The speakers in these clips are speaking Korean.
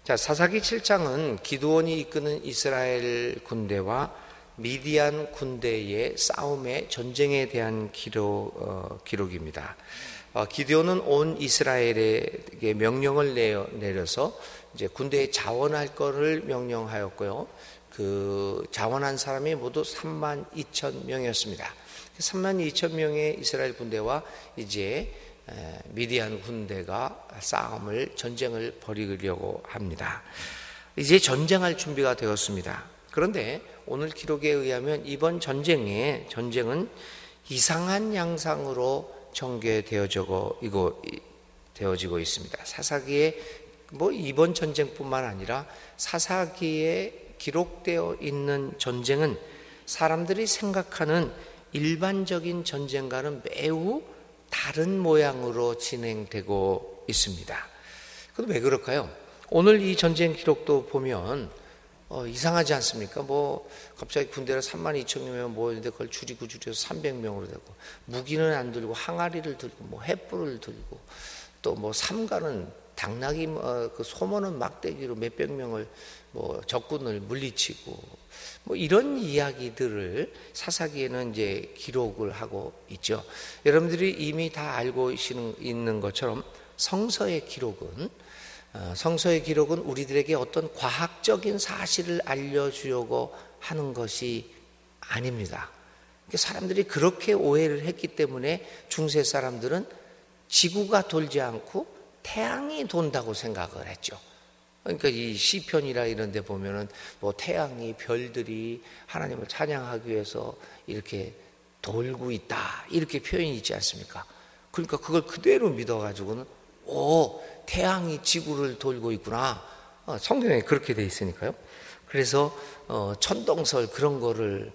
자, 사사기 7장은 기드온이 이끄는 이스라엘 군대와 미디안 군대의 싸움의 전쟁에 대한 기록입니다. 기드온은 온 이스라엘에게 명령을 내려서 이제 군대에 자원할 것을 명령하였고요. 그 자원한 사람이 모두 32,000명이었습니다. 32,000명의 이스라엘 군대와 이제 미디안 군대가 전쟁을 벌이려고 합니다. 이제 전쟁할 준비가 되었습니다. 그런데 오늘 기록에 의하면 이번 전쟁은 이상한 양상으로 전개되어지고 있습니다. 사사기에 이번 전쟁뿐만 아니라 사사기에 기록되어 있는 전쟁은 사람들이 생각하는 일반적인 전쟁과는 매우 다른 모양으로 진행되고 있습니다. 그런데 왜 그럴까요? 오늘 이 전쟁 기록도 보면 이상하지 않습니까? 갑자기 군대를 32,000명 모였는데 그걸 줄여서 300명으로 되고, 무기는 안 들고 항아리를 들고 횃불을 들고, 또 삼가는 당나귀 그 소모는 막대기로 몇백 명을 적군을 물리치고 이런 이야기들을 사사기에는 이제 기록을 하고 있죠. 여러분들이 이미 다 알고 있는 것처럼 성서의 기록은 우리들에게 어떤 과학적인 사실을 알려주려고 하는 것이 아닙니다. 사람들이 그렇게 오해를 했기 때문에 중세 사람들은 지구가 돌지 않고 태양이 돈다고 생각을 했죠. 그러니까 이 시편이라 이런 데 보면은 태양이, 별들이 하나님을 찬양하기 위해서 이렇게 돌고 있다, 이렇게 표현이 있지 않습니까? 그러니까 그걸 그대로 믿어가지고는 태양이 지구를 돌고 있구나. 성경에 그렇게 돼 있으니까요. 그래서 천동설 그런 거를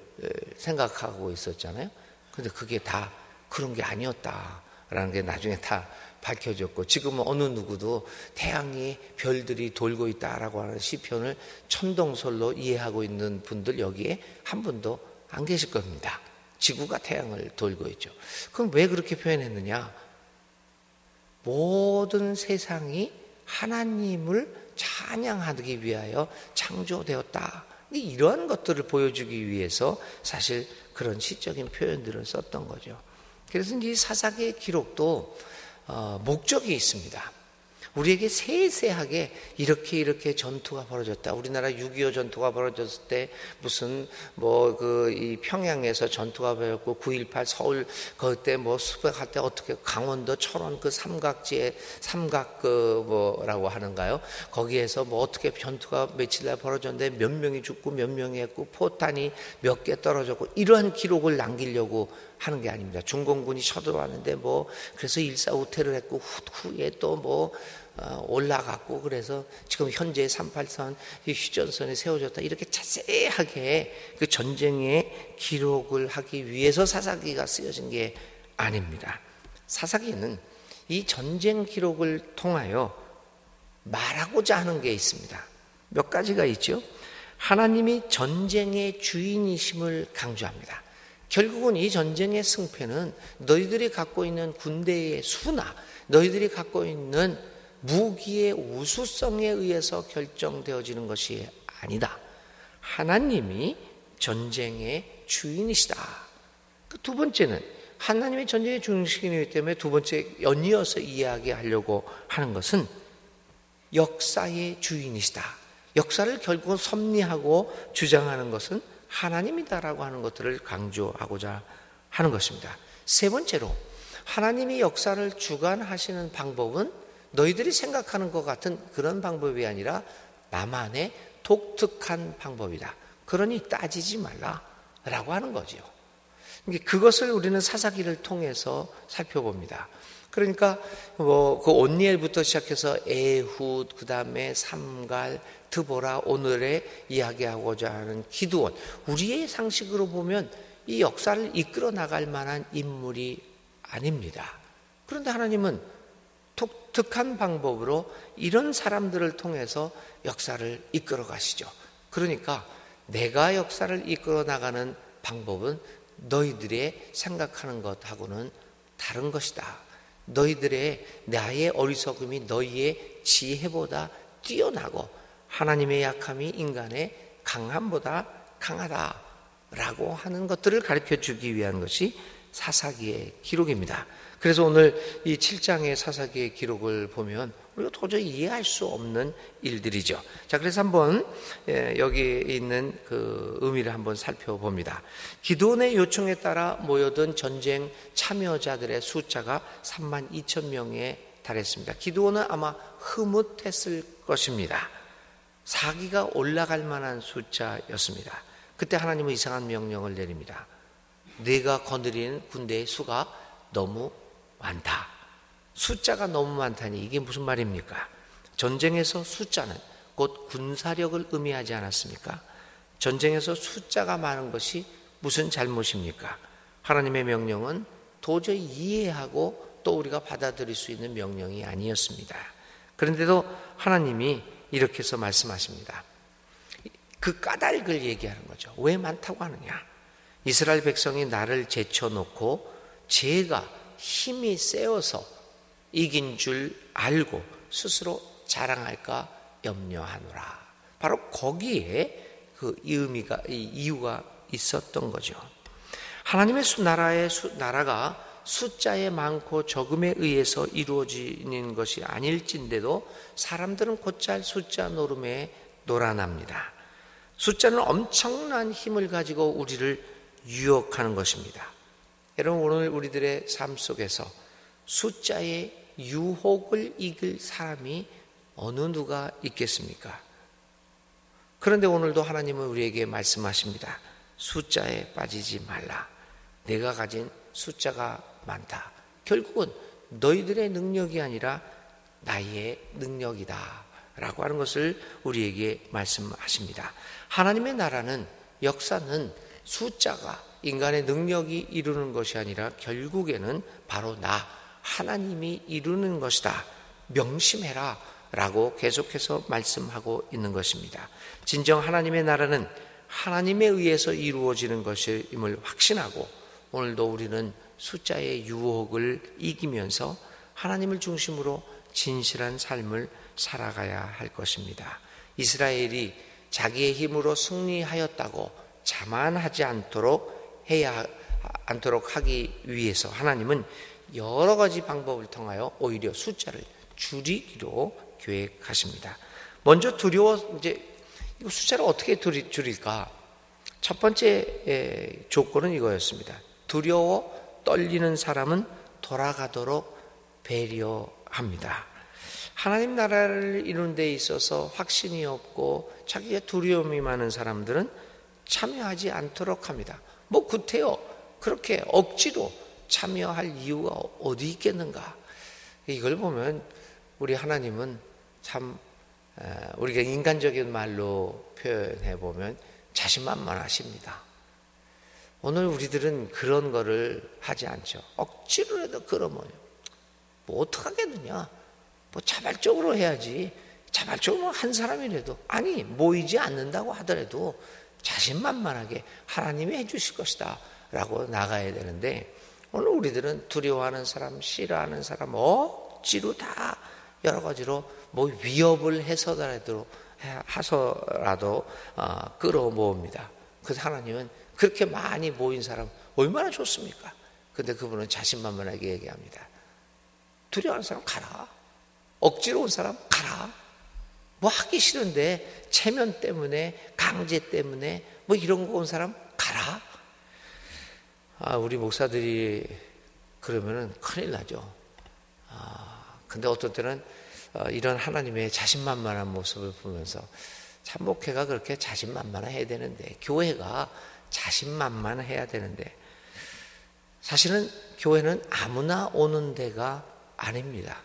생각하고 있었잖아요. 근데 그게 다 그런 게 아니었다라는 게 나중에 다 밝혀졌고, 지금은 어느 누구도 태양이, 별들이 돌고 있다라고 하는 시편을 천동설로 이해하고 있는 분들 여기에 한 분도 안 계실 겁니다. 지구가 태양을 돌고 있죠. 그럼 왜 그렇게 표현했느냐? 모든 세상이 하나님을 찬양하기 위하여 창조되었다, 이러한 것들을 보여주기 위해서 사실 그런 시적인 표현들을 썼던 거죠. 그래서 이 사사기의 기록도 목적이 있습니다. 우리에게 세세하게 이렇게 전투가 벌어졌다. 우리나라 6.25 전투가 벌어졌을 때 무슨 이 평양에서 전투가 벌어졌고, 9.18 서울 그때 수백할 때 어떻게 강원도 철원 그 삼각지에 라고 하는가요? 거기에서 어떻게 전투가 며칠날 벌어졌는데 몇 명이 죽고 몇 명이 했고 포탄이 몇 개 떨어졌고, 이러한 기록을 남기려고 하는 게 아닙니다. 중공군이 쳐들어왔는데 그래서 일사후퇴를 했고 후에 또 올라갔고, 그래서 지금 현재 38선 휴전선이 세워졌다, 이렇게 자세하게 그 전쟁의 기록을 하기 위해서 사사기가 쓰여진 게 아닙니다. 사사기는 이 전쟁 기록을 통하여 말하고자 하는 게 있습니다. 몇 가지가 있죠. 하나님이 전쟁의 주인이심을 강조합니다. 결국은 이 전쟁의 승패는 너희들이 갖고 있는 군대의 수나 너희들이 갖고 있는 무기의 우수성에 의해서 결정되어지는 것이 아니다. 하나님이 전쟁의 주인이시다. 두 번째는 하나님의 전쟁의 주인이시기 때문에 두 번째 연이어서 이야기하려고 하는 것은 역사의 주인이시다. 역사를 결국은 섭리하고 주장하는 것은 하나님이다라고 하는 것들을 강조하고자 하는 것입니다. 세 번째로 하나님이 역사를 주관하시는 방법은 너희들이 생각하는 것 같은 그런 방법이 아니라 나만의 독특한 방법이다. 그러니 따지지 말라라고 하는 거죠. 그것을 우리는 사사기를 통해서 살펴봅니다. 그러니까 그 온니엘부터 시작해서 에훗, 그 다음에 삼갈, 드보라, 오늘의 이야기하고자 하는 기드온, 우리의 상식으로 보면 이 역사를 이끌어 나갈 만한 인물이 아닙니다. 그런데 하나님은 독특한 방법으로 이런 사람들을 통해서 역사를 이끌어 가시죠. 그러니까 내가 역사를 이끌어 나가는 방법은 너희들의 생각하는 것하고는 다른 것이다. 나의 어리석음이 너희의 지혜보다 뛰어나고 하나님의 약함이 인간의 강함보다 강하다라고 하는 것들을 가르쳐 주기 위한 것이 사사기의 기록입니다. 그래서 오늘 이 7장의 사사기의 기록을 보면 우리가 도저히 이해할 수 없는 일들이죠. 자, 그래서 한번 여기 있는 그 의미를 한번 살펴봅니다. 기드온의 요청에 따라 모여든 전쟁 참여자들의 숫자가 32,000명에 달했습니다. 기드온은 아마 흐뭇했을 것입니다. 사기가 올라갈 만한 숫자였습니다. 그때 하나님은 이상한 명령을 내립니다. 내가 거느리는 군대의 수가 너무 많다. 숫자가 너무 많다니 이게 무슨 말입니까? 전쟁에서 숫자는 곧 군사력을 의미하지 않았습니까? 전쟁에서 숫자가 많은 것이 무슨 잘못입니까? 하나님의 명령은 도저히 이해하고 또 우리가 받아들일 수 있는 명령이 아니었습니다. 그런데도 하나님이 이렇게 해서 말씀하십니다. 그 까닭을 얘기하는 거죠. 왜 많다고 하느냐? 이스라엘 백성이 나를 제쳐놓고 제가 힘이 세어서 이긴 줄 알고 스스로 자랑할까 염려하노라. 바로 거기에 그 이유가 있었던 거죠. 하나님의 나라가 숫자에 많고 적음에 의해서 이루어지는 것이 아닐진데도 사람들은 곧잘 숫자 노름에 놀아납니다. 숫자는 엄청난 힘을 가지고 우리를 유혹하는 것입니다. 여러분, 오늘 우리들의 삶 속에서 숫자의 유혹을 이길 사람이 어느 누가 있겠습니까? 그런데 오늘도 하나님은 우리에게 말씀하십니다. 숫자에 빠지지 말라. 내가 가진 숫자가 많다. 결국은 너희들의 능력이 아니라 나의 능력이다 라고 하는 것을 우리에게 말씀하십니다. 하나님의 나라는, 역사는 숫자가 인간의 능력이 이루는 것이 아니라 결국에는 바로 하나님이 이루는 것이다. 명심해라 라고 계속해서 말씀하고 있는 것입니다. 진정 하나님의 나라는 하나님에 의해서 이루어지는 것임을 확신하고 오늘도 우리는 숫자의 유혹을 이기면서 하나님을 중심으로 진실한 삶을 살아가야 할 것입니다. 이스라엘이 자기의 힘으로 승리하였다고 자만하지 않도록 하기 위해서 하나님은 여러 가지 방법을 통하여 오히려 숫자를 줄이기로 계획하십니다. 먼저 이거 숫자를 어떻게 줄일까? 첫 번째 조건은 이거였습니다. 두려워 떨리는 사람은 돌아가도록 배려합니다. 하나님 나라를 이루는 데 있어서 확신이 없고 자기가 두려움이 많은 사람들은 참여하지 않도록 합니다. 구태여 그렇게 억지로 참여할 이유가 어디 있겠는가? 이걸 보면 우리 하나님은 참 우리가 인간적인 말로 표현해 보면 자신만만하십니다. 오늘 우리들은 그런 거를 하지 않죠. 억지로라도 그러면 어떡하겠느냐? 자발적으로 해야지. 자발적으로 한 사람이라도 모이지 않는다고 하더라도 자신만만하게 하나님이 해주실 것이다 라고 나가야 되는데 오늘 우리들은 두려워하는 사람, 싫어하는 사람 억지로 다 여러 가지로 위협을 해서라도 끌어모읍니다. 그래서 하나님은 그렇게 많이 모인 사람 얼마나 좋습니까? 근데 그분은 자신만만하게 얘기합니다. 두려워하는 사람 가라. 억지로 온 사람 가라. 하기 싫은데 체면 때문에 강제 때문에 이런 거 온 사람 가라. 우리 목사들이 그러면은 큰일 나죠. 근데 어떤 때는 이런 하나님의 자신만만한 모습을 보면서 참 목회가 그렇게 자신만만해야 되는데 교회가 자신만만해야 되는데 사실은 교회는 아무나 오는 데가 아닙니다.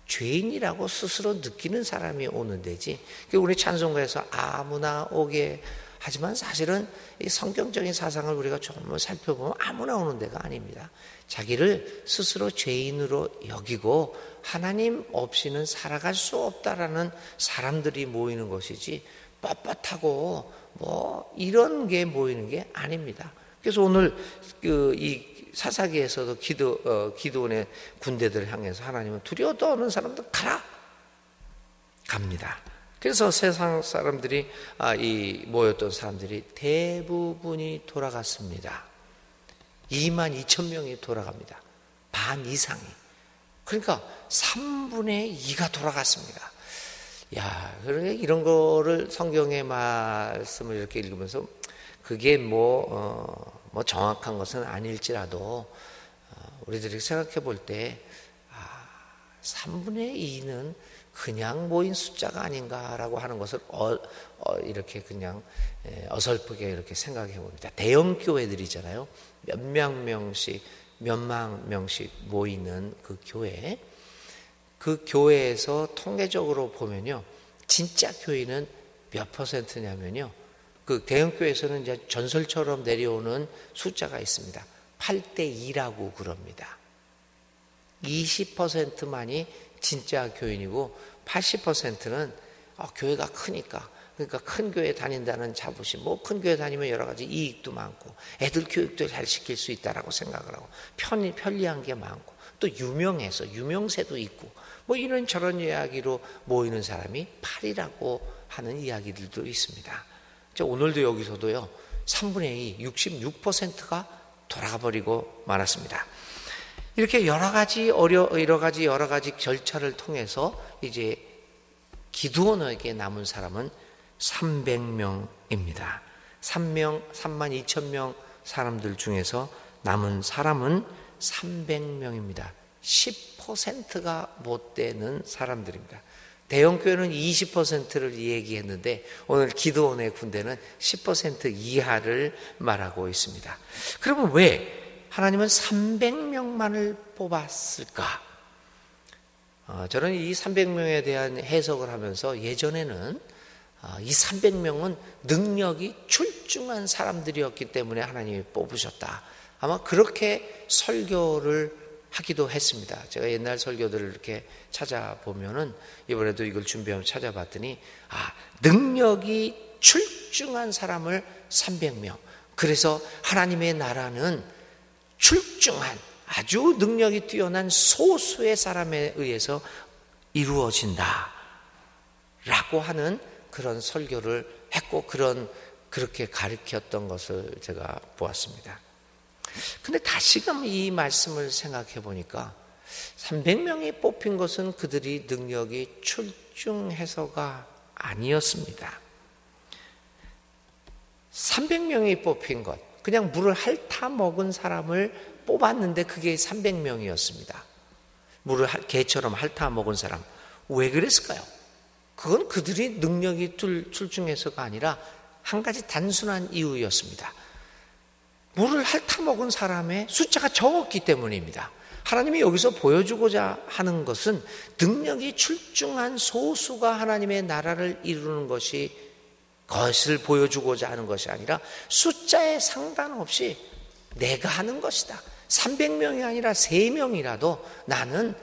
죄인이라고 스스로 느끼는 사람이 오는 데지. 우리 찬송가에서 아무나 오게 하지만 사실은 이 성경적인 사상을 우리가 조금 살펴보면 아무나 오는 데가 아닙니다. 자기를 스스로 죄인으로 여기고 하나님 없이는 살아갈 수 없다라는 사람들이 모이는 것이지 뻣뻣하고 이런 게 모이는 게 아닙니다. 그래서 오늘 이 사사기에서도 기드온의 군대들을 향해서 하나님은 두려워 떠는 사람들 가라! 갑니다. 그래서 세상 사람들이 이 모였던 사람들이 대부분이 돌아갔습니다. 22,000명이 돌아갑니다. 반 이상이. 그러니까 3분의 2가 돌아갔습니다. 야, 그러니까 이런 거를 성경의 말씀을 이렇게 읽으면서 그게 뭐 정확한 것은 아닐지라도 우리들이 생각해 볼 때 3분의 2는 그냥 모인 숫자가 아닌가라고 하는 것을 이렇게 그냥 어설프게 이렇게 생각해 봅니다. 대형 교회들이잖아요. 몇만 명씩 모이는 그 교회. 그 교회에서 통계적으로 보면요, 진짜 교인은 몇 %냐면요, 그 대형 교회에서는 이제 전설처럼 내려오는 숫자가 있습니다. 8:2라고 그럽니다. 20%만이 진짜 교인이고 80%는 교회가 크니까, 그러니까 큰 교회 다닌다는 자부심, 뭐 큰 교회 다니면 여러 가지 이익도 많고 애들 교육도 잘 시킬 수 있다라고 생각을 하고 편리한 게 많고 또 유명해서 유명세도 있고 뭐 이런저런 이야기로 모이는 사람이 8이라고 하는 이야기들도 있습니다. 오늘도 여기서도요, 3분의 2, 66%가 돌아가 버리고 말았습니다. 이렇게 여러 가지 절차를 통해서 이제 기드온에게 남은 사람은 300명입니다. 32,000명 사람들 중에서 남은 사람은 300명입니다. 10%가 못 되는 사람들입니다. 대형 교회는 20%를 얘기했는데 오늘 기드온의 군대는 10% 이하를 말하고 있습니다. 그러면 왜 하나님은 300명만을 뽑았을까? 저는 이 300명에 대한 해석을 하면서 예전에는 이 300명은 능력이 출중한 사람들이었기 때문에 하나님이 뽑으셨다. 아마 그렇게 설교를 하기도 했습니다. 제가 옛날 설교들을 이렇게 찾아보면은 이번에도 이걸 준비하면 찾아봤더니 능력이 출중한 사람을 300명. 그래서 하나님의 나라는 출중한 아주 능력이 뛰어난 소수의 사람에 의해서 이루어진다 라고 하는 그런 설교를 했고 그렇게 가르쳤던 것을 제가 보았습니다. 근데 다시금 이 말씀을 생각해 보니까 300명이 뽑힌 것은 그들이 능력이 출중해서가 아니었습니다. 300명이 뽑힌 것, 그냥 물을 핥아 먹은 사람을 뽑았는데 그게 300명이었습니다. 물을 개처럼 핥아 먹은 사람. 왜 그랬을까요? 그건 그들이 능력이 출중해서가 아니라 한 가지 단순한 이유였습니다. 물을 핥아 먹은 사람의 숫자가 적었기 때문입니다. 하나님이 여기서 보여주고자 하는 것은 능력이 출중한 소수가 하나님의 나라를 이루는 것을 보여주고자 하는 것이 아니라 숫자에 상관없이 내가 하는 것이다. 300명이 아니라 3명이라도 나는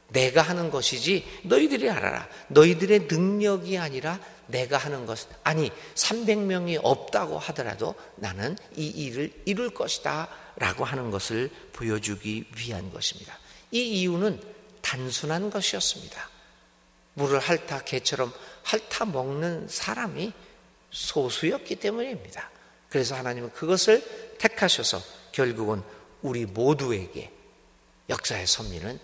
내가 하는 것이지 너희들이 알아라. 너희들의 능력이 아니라 내가 하는 것. 아니 300명이 없다고 하더라도 나는 이 일을 이룰 것이다 라고 하는 것을 보여주기 위한 것입니다. 이 이유는 단순한 것이었습니다. 물을 개처럼 핥아 먹는 사람이 소수였기 때문입니다. 그래서 하나님은 그것을 택하셔서 결국은 우리 모두에게 역사의 섭리는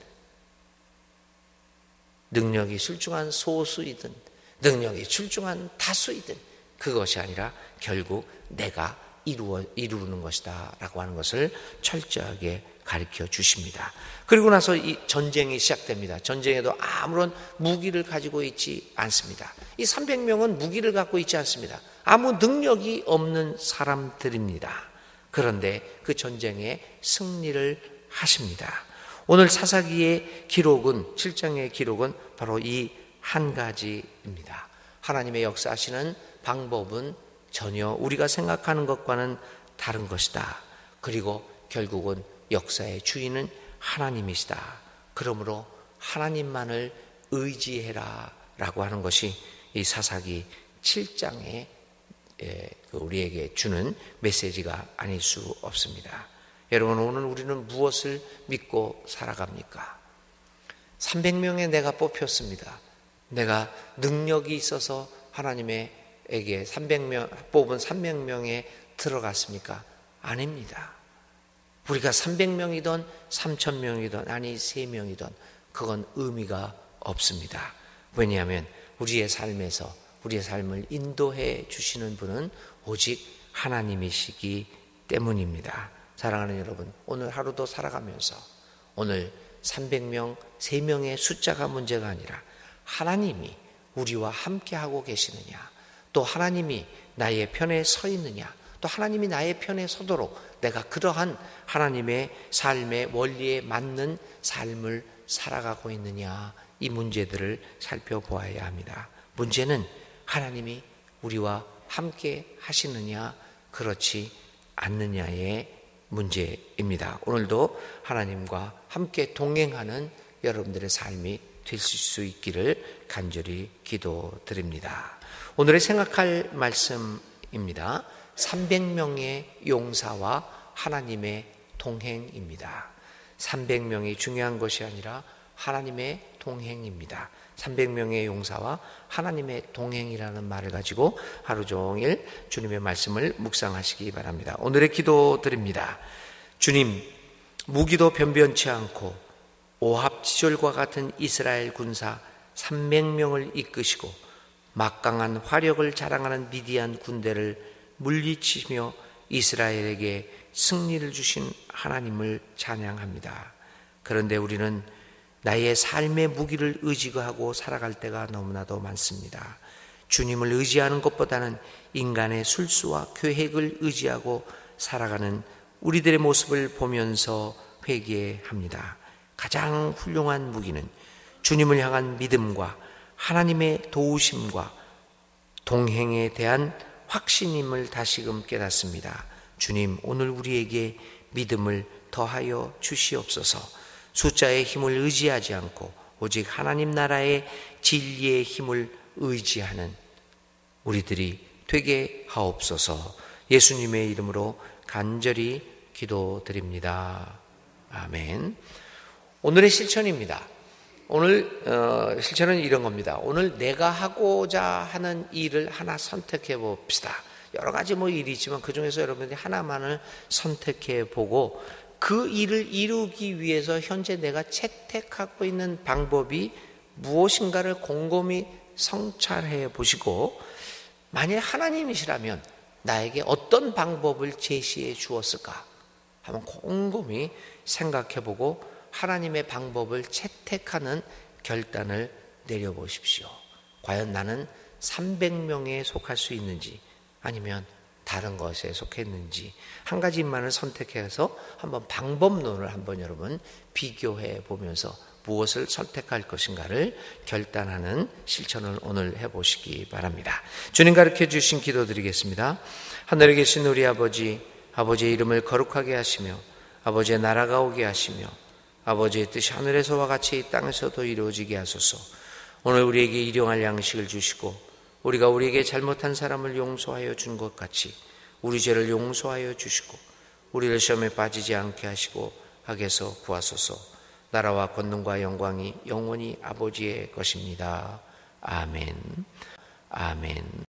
능력이 출중한 소수이든 능력이 출중한 다수이든 그것이 아니라 결국 내가 이루는 것이다 라고 하는 것을 철저하게 가르쳐 주십니다. 그리고 나서 이 전쟁이 시작됩니다. 전쟁에도 아무런 무기를 가지고 있지 않습니다. 이 300명은 무기를 갖고 있지 않습니다. 아무 능력이 없는 사람들입니다. 그런데 그 전쟁에 승리를 하십니다. 오늘 사사기의 기록은 7장의 기록은 바로 이 한 가지입니다. 하나님의 역사하시는 방법은 전혀 우리가 생각하는 것과는 다른 것이다. 그리고 결국은 역사의 주인은 하나님이시다. 그러므로 하나님만을 의지해라 라고 하는 것이 이 사사기 7장에 우리에게 주는 메시지가 아닐 수 없습니다. 여러분, 오늘 우리는 무엇을 믿고 살아갑니까? 300명에 내가 뽑혔습니다. 내가 능력이 있어서 하나님에게 300명 뽑은 300명에 들어갔습니까? 아닙니다. 우리가 300명이든 3,000명이든 아니 3명이든 그건 의미가 없습니다. 왜냐하면 우리의 삶에서 우리의 삶을 인도해 주시는 분은 오직 하나님이시기 때문입니다. 사랑하는 여러분, 오늘 하루도 살아가면서 오늘 300명, 3명의 숫자가 문제가 아니라 하나님이 우리와 함께하고 계시느냐, 또 하나님이 나의 편에 서 있느냐, 또 하나님이 나의 편에 서도록 내가 그러한 하나님의 삶의 원리에 맞는 삶을 살아가고 있느냐, 이 문제들을 살펴보아야 합니다. 문제는 하나님이 우리와 함께 하시느냐 그렇지 않느냐의 문제입니다. 오늘도 하나님과 함께 동행하는 여러분들의 삶이 될 수 있기를 간절히 기도드립니다. 오늘의 생각할 말씀입니다. 300명의 용사와 하나님의 동행입니다. 300명이 중요한 것이 아니라 하나님의 동행입니다. 300명의 용사와 하나님의 동행이라는 말을 가지고 하루 종일 주님의 말씀을 묵상하시기 바랍니다. 오늘의 기도 드립니다. 주님, 무기도 변변치 않고 오합지졸과 같은 이스라엘 군사 300명을 이끄시고 막강한 화력을 자랑하는 미디안 군대를 물리치며 이스라엘에게 승리를 주신 하나님을 찬양합니다. 그런데 우리는 나의 삶의 무기를 의지하고 살아갈 때가 너무나도 많습니다. 주님을 의지하는 것보다는 인간의 술수와 계획을 의지하고 살아가는 우리들의 모습을 보면서 회개합니다. 가장 훌륭한 무기는 주님을 향한 믿음과 하나님의 도우심과 동행에 대한 확신임을 다시금 깨닫습니다. 주님, 오늘 우리에게 믿음을 더하여 주시옵소서. 숫자의 힘을 의지하지 않고 오직 하나님 나라의 진리의 힘을 의지하는 우리들이 되게 하옵소서. 예수님의 이름으로 간절히 기도드립니다. 아멘. 오늘의 실천입니다. 오늘 실천은 이런 겁니다. 오늘 내가 하고자 하는 일을 하나 선택해 봅시다. 여러 가지 일이 있지만 그 중에서 여러분들이 하나만을 선택해 보고 그 일을 이루기 위해서 현재 내가 채택하고 있는 방법이 무엇인가를 곰곰이 성찰해 보시고, 만일 하나님이시라면 나에게 어떤 방법을 제시해 주었을까 한번 곰곰이 생각해 보고 하나님의 방법을 채택하는 결단을 내려보십시오. 과연 나는 300명에 속할 수 있는지 아니면 다른 것에 속했는지 한 가지만을 선택해서 한번 방법론을 한번 여러분 비교해 보면서 무엇을 선택할 것인가를 결단하는 실천을 오늘 해보시기 바랍니다. 주님 가르쳐 주신 기도 드리겠습니다. 하늘에 계신 우리 아버지, 아버지의 이름을 거룩하게 하시며 아버지의 나라가 오게 하시며 아버지의 뜻이 하늘에서와 같이 이 땅에서도 이루어지게 하소서. 오늘 우리에게 일용할 양식을 주시고 우리가 우리에게 잘못한 사람을 용서하여 준 것 같이 우리 죄를 용서하여 주시고 우리를 시험에 빠지지 않게 하시고 악에서 구하소서. 나라와 권능과 영광이 영원히 아버지의 것입니다. 아멘. 아멘.